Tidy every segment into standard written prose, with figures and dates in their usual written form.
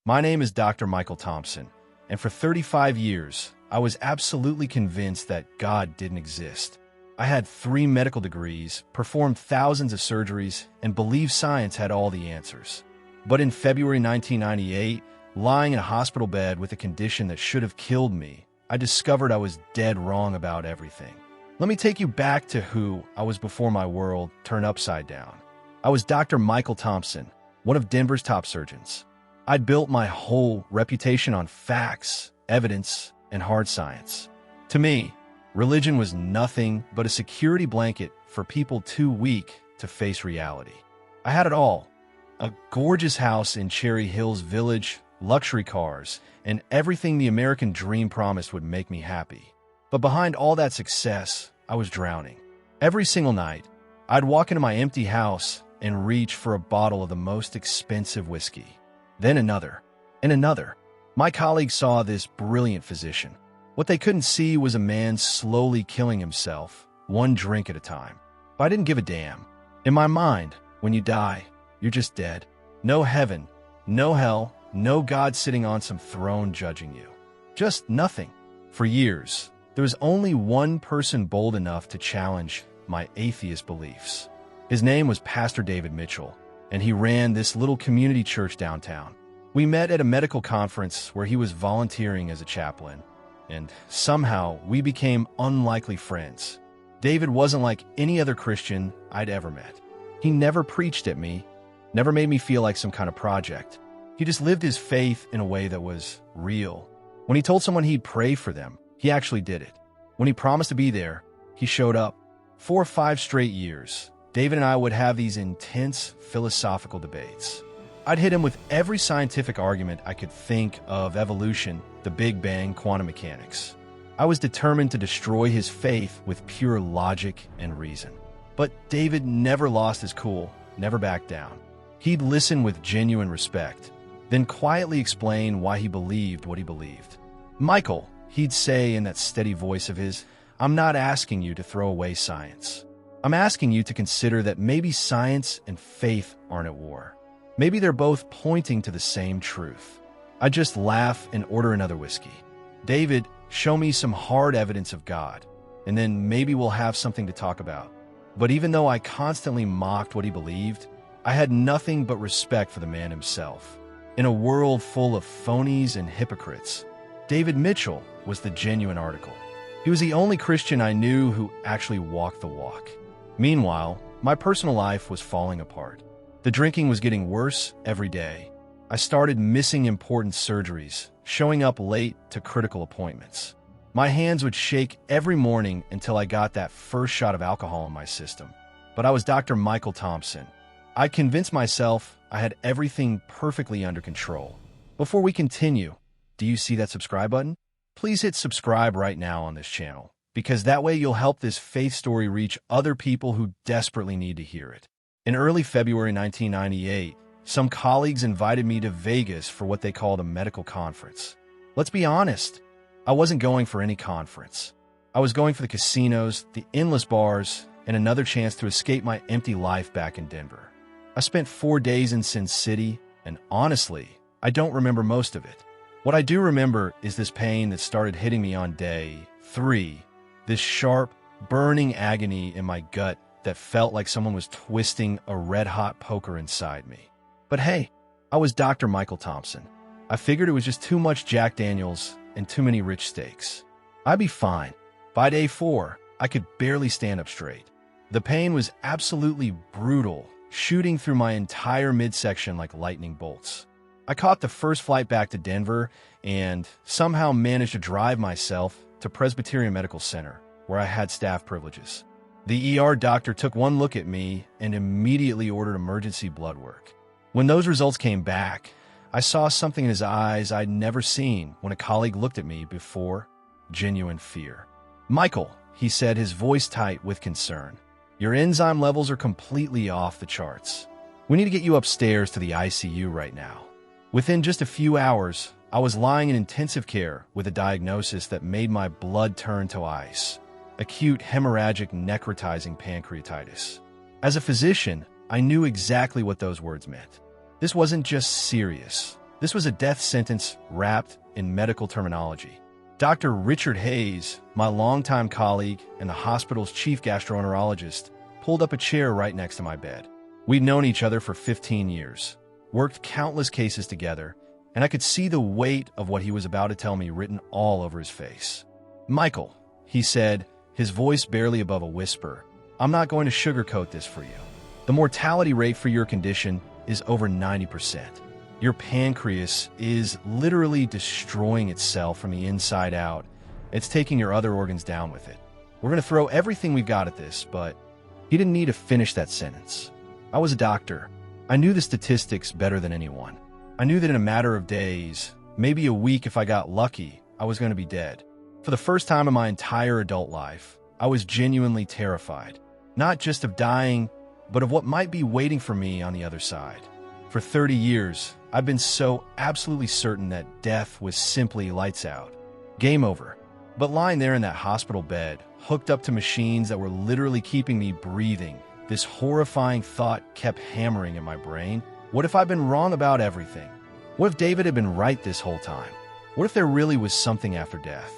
My name is Dr. Michael Thompson, and for 35 years, I was absolutely convinced that God didn't exist. I had 3 medical degrees, performed thousands of surgeries, and believed science had all the answers. But in February 1998, lying in a hospital bed with a condition that should have killed me, I discovered I was dead wrong about everything. Let me take you back to who I was before my world turned upside down. I was Dr. Michael Thompson, one of Denver's top surgeons. I'd built my whole reputation on facts, evidence, and hard science. To me, religion was nothing but a security blanket for people too weak to face reality. I had it all: a gorgeous house in Cherry Hills Village, luxury cars, and everything the American dream promised would make me happy. But behind all that success, I was drowning. Every single night, I'd walk into my empty house and reach for a bottle of the most expensive whiskey. Then another, and another. My colleagues saw this brilliant physician. What they couldn't see was a man slowly killing himself, one drink at a time. But I didn't give a damn. In my mind, when you die, you're just dead. No heaven, no hell, no God sitting on some throne judging you. Just nothing. For years, there was only one person bold enough to challenge my atheist beliefs. His name was Pastor David Mitchell, and he ran this little community church downtown. We met at a medical conference where he was volunteering as a chaplain, and somehow we became unlikely friends. David wasn't like any other Christian I'd ever met. He never preached at me, never made me feel like some kind of project. He just lived his faith in a way that was real. When he told someone he'd pray for them, he actually did it. When he promised to be there, he showed up. For 5 straight years, David and I would have these intense philosophical debates. I'd hit him with every scientific argument I could think of: evolution, the Big Bang, quantum mechanics. I was determined to destroy his faith with pure logic and reason. But David never lost his cool, never backed down. He'd listen with genuine respect, then quietly explain why he believed what he believed. "Michael," he'd say in that steady voice of his, "I'm not asking you to throw away science. I'm asking you to consider that maybe science and faith aren't at war. Maybe they're both pointing to the same truth." I'd just laugh and order another whiskey. "David, show me some hard evidence of God, and then maybe we'll have something to talk about." But even though I constantly mocked what he believed, I had nothing but respect for the man himself. In a world full of phonies and hypocrites, David Mitchell was the genuine article. He was the only Christian I knew who actually walked the walk. Meanwhile, my personal life was falling apart. The drinking was getting worse every day. I started missing important surgeries, showing up late to critical appointments. My hands would shake every morning until I got that first shot of alcohol in my system. But I was Dr. Michael Thompson. I convinced myself I had everything perfectly under control. Before we continue, do you see that subscribe button? Please hit subscribe right now on this channel, because that way you'll help this faith story reach other people who desperately need to hear it. In early February 1998, some colleagues invited me to Vegas for what they called a medical conference. Let's be honest, I wasn't going for any conference. I was going for the casinos, the endless bars, and another chance to escape my empty life back in Denver. I spent 4 days in Sin City, and honestly, I don't remember most of it. What I do remember is this pain that started hitting me on day 3, this sharp, burning agony in my gut that felt like someone was twisting a red-hot poker inside me. But hey, I was Dr. Michael Thompson. I figured it was just too much Jack Daniels and too many rich steaks. I'd be fine. By day 4, I could barely stand up straight. The pain was absolutely brutal, shooting through my entire midsection like lightning bolts. I caught the first flight back to Denver and somehow managed to drive myself to Presbyterian Medical Center, where I had staff privileges. The ER doctor took one look at me and immediately ordered emergency blood work. When those results came back, I saw something in his eyes I'd never seen when a colleague looked at me before: genuine fear. "Michael," he said, his voice tight with concern, "your enzyme levels are completely off the charts. We need to get you upstairs to the ICU right now." Within just a few hours, I was lying in intensive care with a diagnosis that made my blood turn to ice: acute hemorrhagic necrotizing pancreatitis. As a physician, I knew exactly what those words meant. This wasn't just serious. This was a death sentence wrapped in medical terminology. Dr. Richard Hayes, my longtime colleague and the hospital's chief gastroenterologist, pulled up a chair right next to my bed. We'd known each other for 15 years, worked countless cases together, and I could see the weight of what he was about to tell me written all over his face. "Michael," he said, his voice barely above a whisper, "I'm not going to sugarcoat this for you. The mortality rate for your condition is over 90%. Your pancreas is literally destroying itself from the inside out. It's taking your other organs down with it. We're going to throw everything we've got at this," but he didn't need to finish that sentence. I was a doctor. I knew the statistics better than anyone. I knew that in a matter of days, maybe a week if I got lucky, I was going to be dead. For the first time in my entire adult life, I was genuinely terrified, not just of dying, but of what might be waiting for me on the other side. For 30 years, I've been so absolutely certain that death was simply lights out. Game over. But lying there in that hospital bed, hooked up to machines that were literally keeping me breathing, this horrifying thought kept hammering in my brain. What if I'd been wrong about everything? What if David had been right this whole time? What if there really was something after death?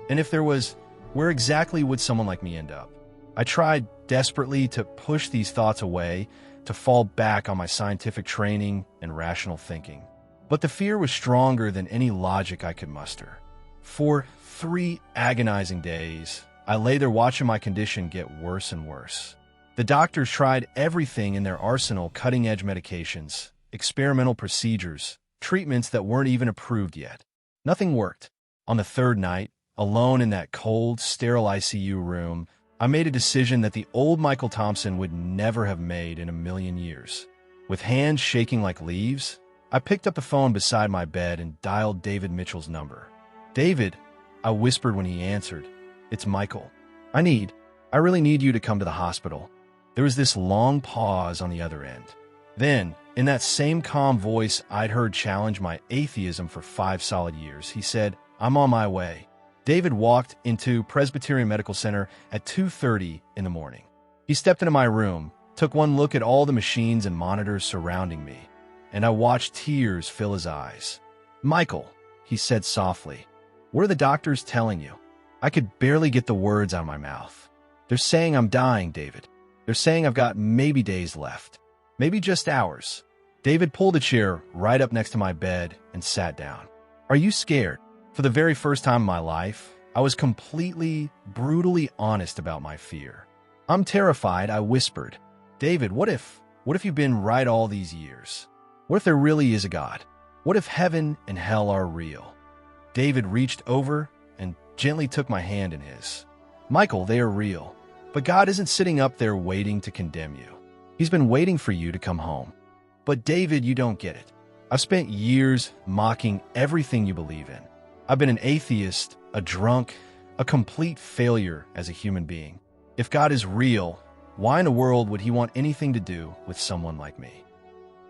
And if there was, where exactly would someone like me end up? I tried desperately to push these thoughts away, to fall back on my scientific training and rational thinking. But the fear was stronger than any logic I could muster. For 3 agonizing days, I lay there watching my condition get worse and worse. The doctors tried everything in their arsenal: cutting-edge medications, experimental procedures, treatments that weren't even approved yet. Nothing worked. On the 3rd night, alone in that cold, sterile ICU room, I made a decision that the old Michael Thompson would never have made in a million years. With hands shaking like leaves, I picked up the phone beside my bed and dialed David Mitchell's number. "David," I whispered when he answered. "It's Michael. I really need you to come to the hospital." There was this long pause on the other end. Then, in that same calm voice I'd heard challenge my atheism for 5 solid years, he said, "I'm on my way." David walked into Presbyterian Medical Center at 2:30 in the morning. He stepped into my room, took one look at all the machines and monitors surrounding me, and I watched tears fill his eyes. "Michael," he said softly, "what are the doctors telling you?" I could barely get the words out of my mouth. "They're saying I'm dying, David. They're saying I've got maybe days left. Maybe just hours." David pulled a chair right up next to my bed and sat down. "Are you scared?" For the very first time in my life, I was completely, brutally honest about my fear. "I'm terrified," I whispered. "David, what if you've been right all these years? What if there really is a God? What if heaven and hell are real?" David reached over and gently took my hand in his. "Michael, they are real. But God isn't sitting up there waiting to condemn you. He's been waiting for you to come home." "But David, you don't get it. I've spent years mocking everything you believe in. I've been an atheist, a drunk, a complete failure as a human being. If God is real, why in the world would he want anything to do with someone like me?"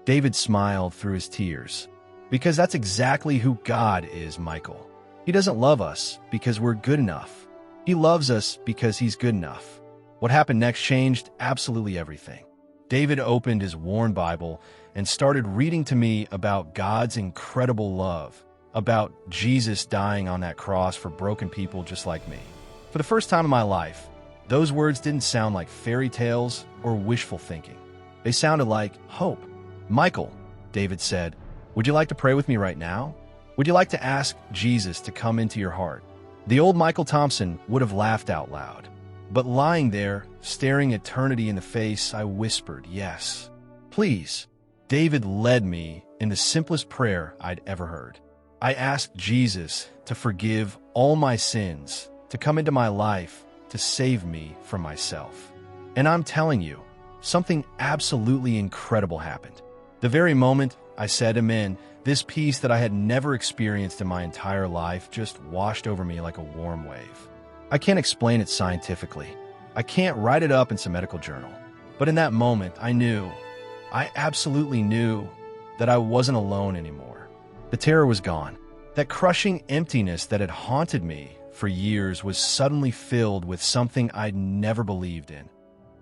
David smiled through his tears. "Because that's exactly who God is, Michael. He doesn't love us because we're good enough. He loves us because he's good enough." What happened next changed absolutely everything. David opened his worn Bible and started reading to me about God's incredible love, about Jesus dying on that cross for broken people just like me. For the first time in my life, those words didn't sound like fairy tales or wishful thinking. They sounded like hope. "Michael," David said, "would you like to pray with me right now? Would you like to ask Jesus to come into your heart?" The old Michael Thompson would have laughed out loud. But lying there, staring eternity in the face, I whispered, "Yes, please." David led me in the simplest prayer I'd ever heard. I asked Jesus to forgive all my sins, to come into my life, to save me from myself. And I'm telling you, something absolutely incredible happened. The very moment I said amen, this peace that I had never experienced in my entire life just washed over me like a warm wave. I can't explain it scientifically. I can't write it up in some medical journal. But in that moment, I absolutely knew that I wasn't alone anymore. The terror was gone. That crushing emptiness that had haunted me for years was suddenly filled with something I'd never believed in: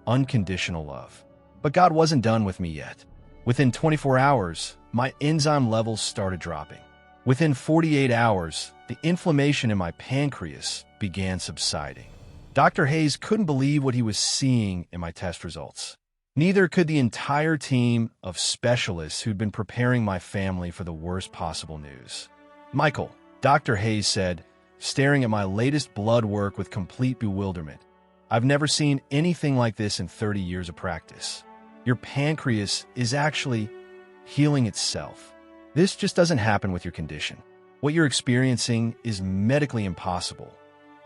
unconditional love. But God wasn't done with me yet. Within 24 hours, my enzyme levels started dropping. Within 48 hours, the inflammation in my pancreas began subsiding. Dr. Hayes couldn't believe what he was seeing in my test results. Neither could the entire team of specialists who'd been preparing my family for the worst possible news. "Michael," Dr. Hayes said, staring at my latest blood work with complete bewilderment, "I've never seen anything like this in 30 years of practice. Your pancreas is actually healing itself. This just doesn't happen with your condition. What you're experiencing is medically impossible."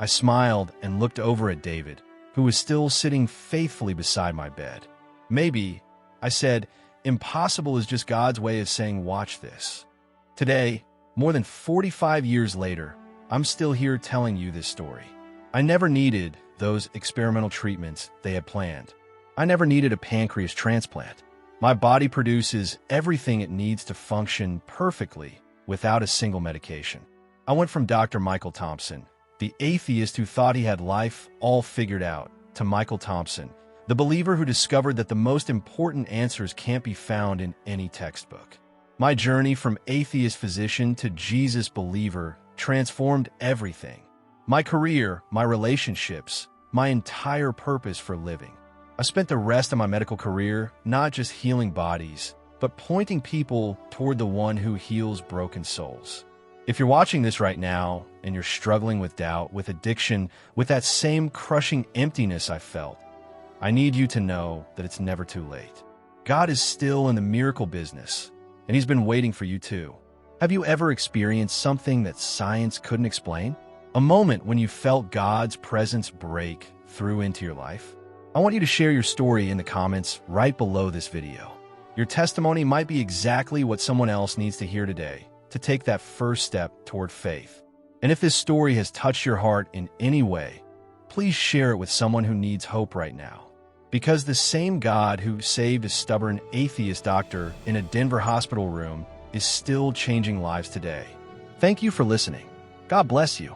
I smiled and looked over at David, who was still sitting faithfully beside my bed. "Maybe," I said, "impossible is just God's way of saying watch this." Today, more than 45 years later, I'm still here telling you this story. I never needed those experimental treatments they had planned. I never needed a pancreas transplant. My body produces everything it needs to function perfectly without a single medication. I went from Dr. Michael Thompson, the atheist who thought he had life all figured out, to Michael Thompson, the believer who discovered that the most important answers can't be found in any textbook. My journey from atheist physician to Jesus believer transformed everything. My career, my relationships, my entire purpose for living. I spent the rest of my medical career not just healing bodies, but pointing people toward the one who heals broken souls. If you're watching this right now and you're struggling with doubt, with addiction, with that same crushing emptiness I felt, I need you to know that it's never too late. God is still in the miracle business, and He's been waiting for you too. Have you ever experienced something that science couldn't explain? A moment when you felt God's presence break through into your life? I want you to share your story in the comments right below this video. Your testimony might be exactly what someone else needs to hear today to take that first step toward faith. And if this story has touched your heart in any way, please share it with someone who needs hope right now. Because the same God who saved a stubborn atheist doctor in a Denver hospital room is still changing lives today. Thank you for listening. God bless you.